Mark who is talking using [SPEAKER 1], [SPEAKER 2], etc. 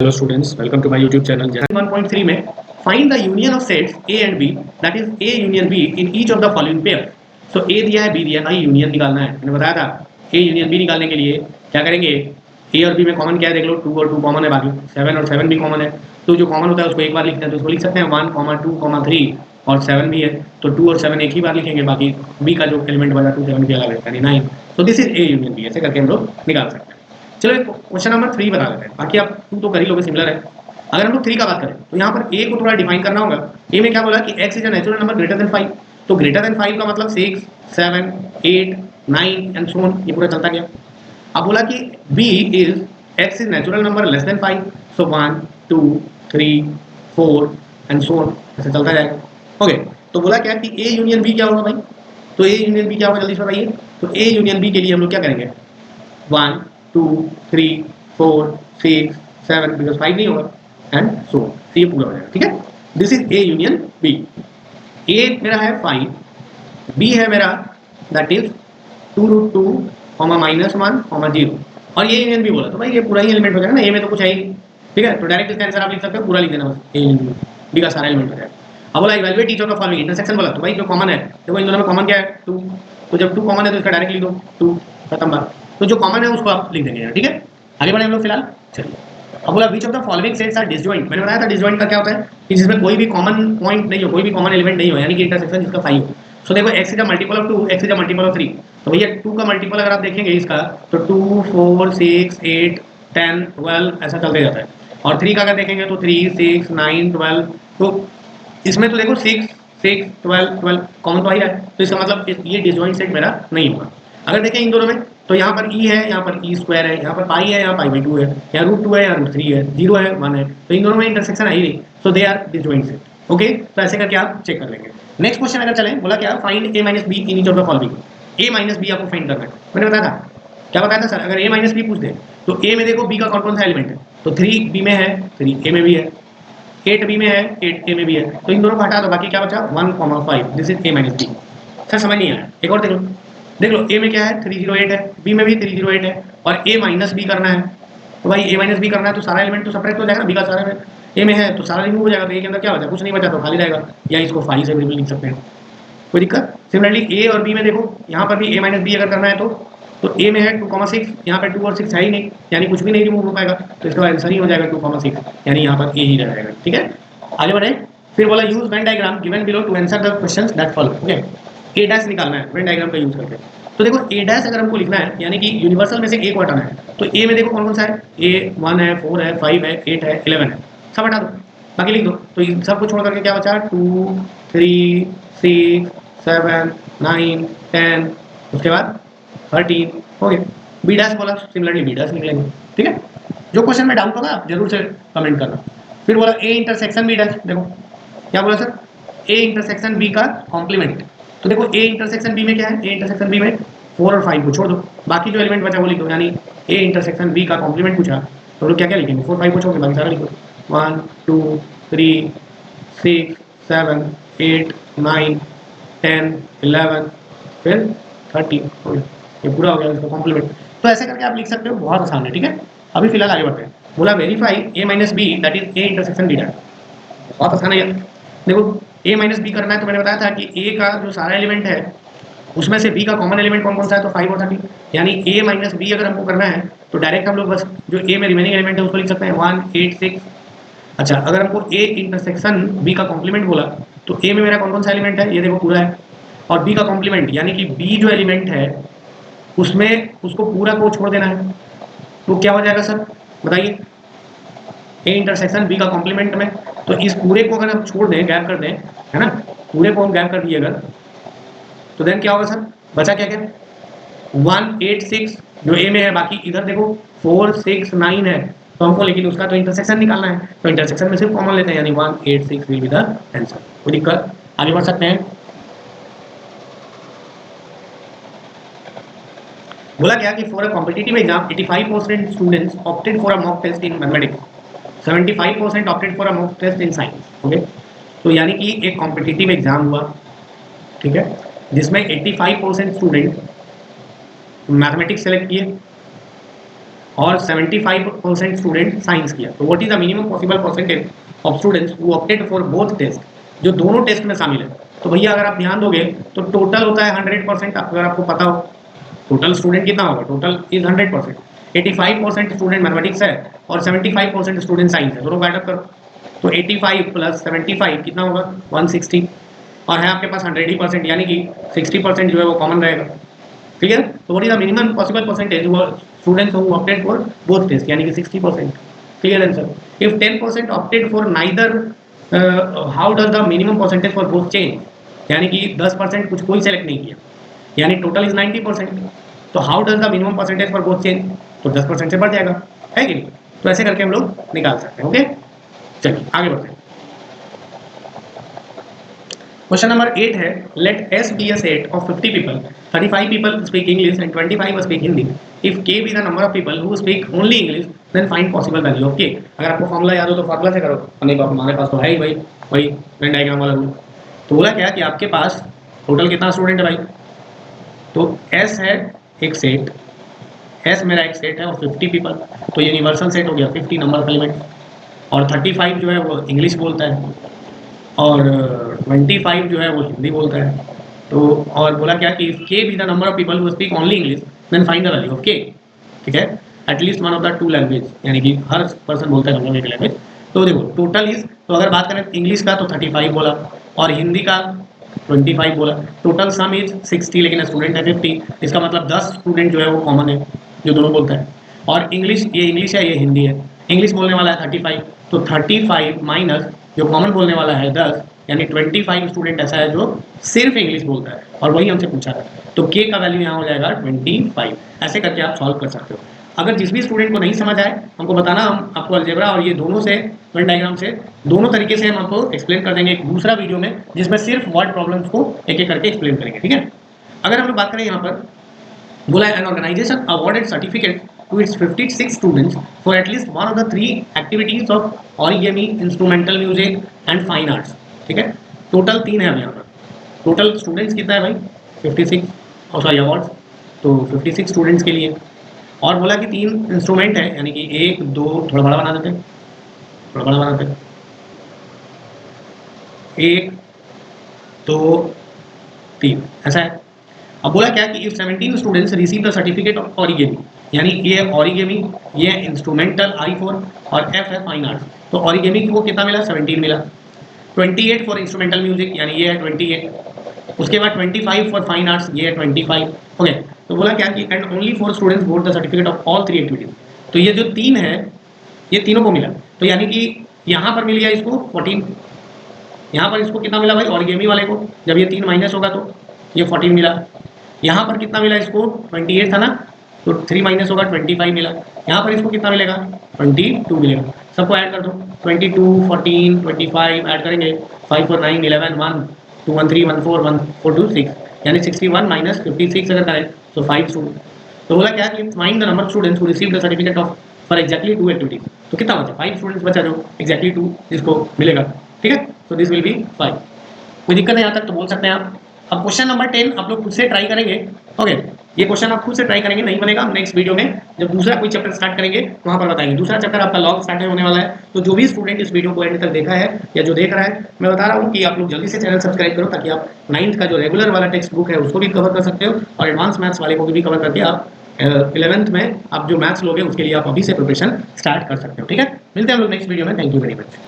[SPEAKER 1] Hello students, welcome to my YouTube channel. 1.3 में find the union of sets A and B, that is A union B in each of the following pair. So A दिया है, B दिया है, भाई union निकालना है। मैंने बताया था ए यूनियन बी निकालने के लिए क्या करेंगे, ए और बी में कॉमन क्या है देख लो, 2 और 2 कॉमन है, बाकी 7 और 7 भी कॉमन है। तो जो कॉमन होता है उसको एक बार लिखते हैं, तो उसको लिख सकते हैं 1, 2, 3 और 7 भी है, तो 2 और 7 एक ही बार लिखेंगे, बाकी बी का जो एलिमेंट बचा 2 7 के अलग है, यानी 9। तो this is A union B, ऐसे करके हम लोग निकाल सकते हैं। चलो एक क्वेश्चन नंबर 3 बता देते हैं, बाकी आप 2 तो कर ही लोगे, सिमिलर है। अगर हम लोग 3 का बात करें तो यहाँ पर ए को थोड़ा डिफाइन करना होगा। ए में क्या बोला कि x is a natural number greater than 5, तो ग्रेटर देन 5 का मतलब 6, 7, 8, 9 एंड सो ऑन, ये पूरा चलता गया। अब बोला कि b is x is natural number less than 5, so 1, 2, 3, 4 and so on, ऐसे चलता जाएगा। ओके, तो बोला क्या कि a यूनियन b क्या होगा भाई, तो a यूनियन b क्या होगा जल्दी से बताइए। तो a यूनियन b के लिए हम लोग क्या करेंगे, 1, 2, 3, 4, 6, 7, बिकॉज 5 नहीं होगा एंड सो, ये पूरा हो जाएगा। ठीक है, this is A union B. A मेरा है 5, बी है मेरा दैट इज 2√2, -1, -0, और ये यूनियन बी बोला, तो भाई ये पूरा ही एलिमेंट हो जाएगा ना, ए में तो कुछ है ही नहीं। ठीक है, तो डायरेक्ट इसका आंसर आप लिख सकते हो, पूरा लिख देना बस, ए यूनियन बी का सारा एलिमेंट हो जाएगा। अब बोला evaluate each of the following, intersection बोला, तो भाई जो कॉमन है, देखो इन दोनों में कॉमन क्या है, 2, तो जब 2 कॉमन है तो इसका डायरेक्ट लिख दो 2, खत्म बात। तो जो कॉमन है उसको आप लिख देंगे यार। ठीक है, आगे बढ़े हम लोग फिलहाल। चलिए, अब बोला which of the following sets are disjoint. मैंने बताया था डिसजॉइंट का क्या होता है कि जिसमें कोई भी कॉमन पॉइंट नहीं हो, कोई भी कॉमन एलिमेंट नहीं हो, यानी कि इंटरसेक्शन जिसका 5 हो। सो देखो x is a multiple of 2, x is a multiple of 3, तो भैया 2 का मल्टीपल अगर आप देखेंगे इसका तो 2, 4, 6, 8, 10, 12 ऐसा चलते जाता है, और 3 का अगर देखेंगे तो 3, 6, 9, 12, तो इसमें तो देखो 6, 6, 12, 12 कॉमन तो आ ही रहा है, तो इसका मतलब ये डिसजॉइंट सेट मेरा नहीं होगा। अगर देखें इन दोनों में तो यहाँ पर e है, यहाँ पर e स्क्वायर है, यहाँ पर पाई है, यहाँ पाई बाई 2 है, यहाँ √2 है, यहाँ √3 है, 0 है, 1 है, तो इन दोनों में इंटरसेक्शन आ ही नहीं, so they are disjoint set. Okay, तो ऐसे करके आप चेक कर लेंगे। नेक्स्ट क्वेश्चन अगर चलें, बोला क्या, find a minus B in each of the following. a minus B आपको फाइंड करना है। मैंने बताया था, क्या बताया था सर, अगर a माइनस बी पूछ दे तो a में देखो b का कौन कौन सा एलिमेंट है, तो 3 b में है, 3 a में भी है, 8 बी में है, 8 ए में भी है, तो इन दोनों को हटा दो, बाकी क्या बचा 1, 5, this is a minus B. Sir समझ नहीं आया, एक और देख लो a में क्या है 308 है, b में भी 308 है, और a माइनस बी करना है, तो भाई a माइनस बी करना है तो सारा एलिमेंट तो सेपरेट हो जाएगा, b का सारा a में है तो सारा रिमूव हो जाएगा, तो a के अंदर क्या बचा, कुछ नहीं बचा, तो खाली रहेगा, या इसको 5 से भी लिख सकते हैं, कोई दिक्कत। सिमिलरली a और b में देखो, यहाँ पर भी a माइनस बी अगर करना है तो a में है 2,6, यहाँ पे 2 और 6 है ही नहीं, यानी कुछ भी नहीं रिमूव हो पाएगा, तो इसका आंसर ही हो जाएगा 2,6, यानी यहाँ पर a ही रह जाएगा। ठीक है, आगे बढ़े। फिर बोला use Venn diagram given below to answer the questions that follow. Okay, A dash निकालना है वेन डायग्राम का यूज करके। तो देखो ए डैश अगर हमको लिखना है, यानी कि यूनिवर्सल में से ए को हटाना है, तो ए में देखो कौन कौन सा है, ए 1 है, 4 है, 5 है, 8 है, 11 है, सब हटा दो, बाकी लिख दो। तो इन सबको छोड़ करके क्या बचा, 2, 3, 6, 7, 9, 10, उसके बाद 13, हो गया। बी डैश बोला, सिमिलरली बी डैश निकलेंगे। ठीक है, जो क्वेश्चन में डाउट होगा आप जरूर से कमेंट करना। फिर बोला ए इंटरसेक्शन बी डैश, देखो क्या बोला सर, ए इंटरसेक्शन बी का कॉम्प्लीमेंट। तो देखो ए इंटरसेक्शन बी में क्या है, ए इंटरसेक्शन बी में 4 और 5 को छोड़ दो, बाकी जो एलिमेंट बचा वो लिख दो, यानी ए इंटरसेक्शन बी का कॉम्प्लीमेंट पूछा तो लोग क्या क्या लिखेंगे, 4, 5 को छोड़ के बाकी सारा लिखो, 1, 2, 3, 6, 7, 8, 9, 10, 11, फिर 13, हो गया, ये पूरा हो गया इसका कॉम्प्लीमेंट। तो ऐसे करके आप लिख सकते हो, बहुत आसान है। ठीक है, अभी फिलहाल आगे बढ़ते हैं। बोला verify A minus B that is A intersection B dash, बहुत आसान है यार। देखो a माइनस बी करना है, तो मैंने बताया था कि a का जो सारा एलिमेंट है उसमें से b का कॉमन एलिमेंट कौन कौन सा है, तो 5 और 13, यानी a माइनस बी अगर हमको करना है तो डायरेक्ट हम लोग बस जो a में रिमेनिंग एलिमेंट है उसको लिख सकते हैं 1, 8, 6। अच्छा, अगर हमको a इंटरसेक्शन b का कॉम्प्लीमेंट बोला तो a में मेरा कौन कौन सा एलिमेंट है, ये देखो पूरा है, और b का कॉम्प्लीमेंट यानी कि b जो एलिमेंट है उसमें उसको पूरा को छोड़ देना है, तो क्या हो जाएगा सर बताइए, ए इंटरसेक्शन बी का कॉम्प्लीमेंट में, तो इस पूरे को अगर हम छोड़ दें, गैप कर दें, है ना, पूरे को हम गैप कर दिए अगर, तो देन क्या होगा सर, बचा क्या क्या, 1, 8, 6 जो ए में है, बाकी इधर देखो 4, 6, 9 है, तो हमको लेकिन उसका तो इंटरसेक्शन निकालना है, तो इंटरसेक्शन में सिर्फ कॉमन लेते हैं, यानी 1, 8, 6 विल बी द आंसर। कोई दिक्कत, आगे बढ़ सकते हैं। बोला क्या कि for a competitive exam 85% students opted for a mock test in mathematics, 75% opted for a mock test in science. Okay, तो यानी कि एक कॉम्पिटिटिव एग्जाम हुआ, ठीक है, जिसमें 85% स्टूडेंट मैथमेटिक्स सेलेक्ट किए और 75% स्टूडेंट साइंस किया। तो what is the minimum possible percentage of students who opted for both test, जो दोनों टेस्ट में शामिल है। तो भैया अगर आप ध्यान दोगे तो टोटल होता है 100%, अगर आपको पता हो टोटल स्टूडेंट कितना होगा, टोटल इज 100%। 85% स्टूडेंट मैथमेटिक्स है और 75% स्टूडेंट साइंस है, दोनों को ऐड अप करो तो 85 प्लस 75 कितना होगा 160, और है आपके पास 100%, यानी कि 60% जो है वो कॉमन रहेगा। क्लियर? तो what is the minimum possible percentage students who opted for both test, यानी कि 60%। Clear answer? If 10% opted for neither, how does the minimum percentage for both change, यानी कि 10% कुछ कोई सेलेक्ट नहीं किया, यानी टोटल इज 90%। तो how does the minimum percentage for both change, तो 10% से बढ़ जाएगा, है कि नहीं? तो ऐसे करके हम लोग निकाल सकते हैं। ओके, चलिए आगे बढ़ते हैं। क्वेश्चन नंबर 8 है, late S be a set of 50 people, 35 people speak English and 25 speak Hindi. If K be the number of people who speak only English, then find possible value of K. अगर आपको formula याद हो तो formula से करो, नहीं तो हमारे पास तो है ही भाई वही वेन डायग्राम वाला रूल। तो बोला क्या कि आपके पास टोटल कितना स्टूडेंट है भाई, तो S है एक सेट, S मेरा एक सेट है और 50 पीपल, तो यूनिवर्सल सेट हो गया 50 नंबर ऑफ एलिमेंट, और 35 जो है वो इंग्लिश बोलता है और 25 जो है वो हिंदी बोलता है। तो और बोला क्या कि K be the number of people who speak only English, then find the value of K. ठीक है, at least one of the two language, यानी कि हर पर्सन बोलता है एक लैंग्वेज। तो देखो टोटल इज, तो अगर बात करें इंग्लिश का तो 35 बोला और हिंदी का 25 बोला, टोटल सम इज 60, लेकिन स्टूडेंट है 50, इसका मतलब 10 स्टूडेंट जो है वो कॉमन है जो दोनों बोलता है। और इंग्लिश, ये इंग्लिश है ये हिंदी है, इंग्लिश बोलने वाला है 35, तो 35 माइनस जो कॉमन बोलने वाला है 10, यानी 25 स्टूडेंट ऐसा है जो सिर्फ इंग्लिश बोलता है, और वही हमसे पूछा था। तो के का वैल्यू यहाँ हो जाएगा 25। ऐसे करके आप सॉल्व कर सकते हो। अगर जिस भी स्टूडेंट को नहीं समझ आए हमको बताना, हम आपको अलजेब्रा और ये दोनों से वेन डायग्राम से दोनों तरीके से हम आपको एक्सप्लेन कर देंगे एक दूसरा वीडियो में, जिसमें सिर्फ वर्ड प्रॉब्लम्स को एक एक करके एक्सप्लेन करेंगे। ठीक है, अगर हम लोग बात करें यहाँ पर, बोला an organisation awarded certificate to its 56 students for at least one of the 3 activities of origami, instrumental music and fine arts. ठीक है, टोटल 3 है अब यहाँ पर। टोटल स्टूडेंट्स कितना है भाई 56, और सॉरी अवार्ड्स, तो 56 स्टूडेंट्स के लिए। और बोला कि 3 इंस्ट्रूमेंट है, यानी कि 1 2, थोड़ा बड़ा बना देते हैं, थोड़ा बड़ा बनाते हैं, 1 2 3 ऐसा है। अब बोला क्या कि if 17 students receive the certificate of origami, यानी ये ऑरिगेमी, ये इंस्ट्रूमेंटल I4 और F है फाइन आर्ट्स, तो ऑरिगेमी को कितना मिला 17 मिला, 28 फॉर इंस्ट्रूमेंटल म्यूजिक यानी ये है 28, उसके बाद 25 फॉर फाइन आर्ट्स ये है 25। ओके, तो बोला क्या कि and only 4 students goat the certificate of all 3 activities. तो ये जो 3 है ये तीनों को मिला, तो यानी कि यहाँ पर मिल गया इसको 14, यहाँ पर इसको कितना मिला भाई ऑरिगेमी वाले को, जब ये 3 माइनस होगा तो ये 14 मिला। यहाँ पर कितना मिला इसको 28 था ना, तो 3 माइनस होगा 25 मिला। यहाँ पर इसको कितना मिलेगा 22 मिलेगा। सबको ऐड कर दो, 22 14 25 ऐड करेंगे, 5 4 9 11 1 2 1 3 1 4 1 4 2 6, यानी 61 माइनस 56 अगर करें तो 5 स्टूडेंट। तो बोला क्या कि find the number of students who receive the certificate of for exactly 2 activities. तो कितना बचा 5 स्टूडेंट्स बचा जो एक्जैक्टली 2 जिसको मिलेगा। ठीक है, तो दिस विल बी 5। कोई दिक्कत है यहाँ तक तो बोल सकते हैं आप। अब क्वेश्चन नंबर 10 आप लोग खुद से ट्राई करेंगे। ओके, ये क्वेश्चन आप खुद से ट्राई करेंगे, नहीं बनेगा नेक्स्ट वीडियो में जब दूसरा कोई चैप्टर स्टार्ट करेंगे वहां पर बताएंगे। दूसरा चैप्टर आपका लॉग स्टार्ट होने वाला है, तो जो भी स्टूडेंट इस वीडियो को एंड तक देखा है या जो देख रहा है, मैं बता रहा हूँ कि आप लोग जल्दी से चैनल सब्सक्राइब करो, ताकि आप 9th का जो रेगुलर वाला टेक्स्ट बुक है उसको भी कवर कर सकते हो, और एडवांस मैथ्स वाले को भी कवर करके आप 11th में आप जो मैथ्स लोगे उसके लिए आप अभी से प्रिपरेशन स्टार्ट कर सकते हो। ठीक है, मिलते हैं हम लोग नेक्स्ट वीडियो में। Thank you very much.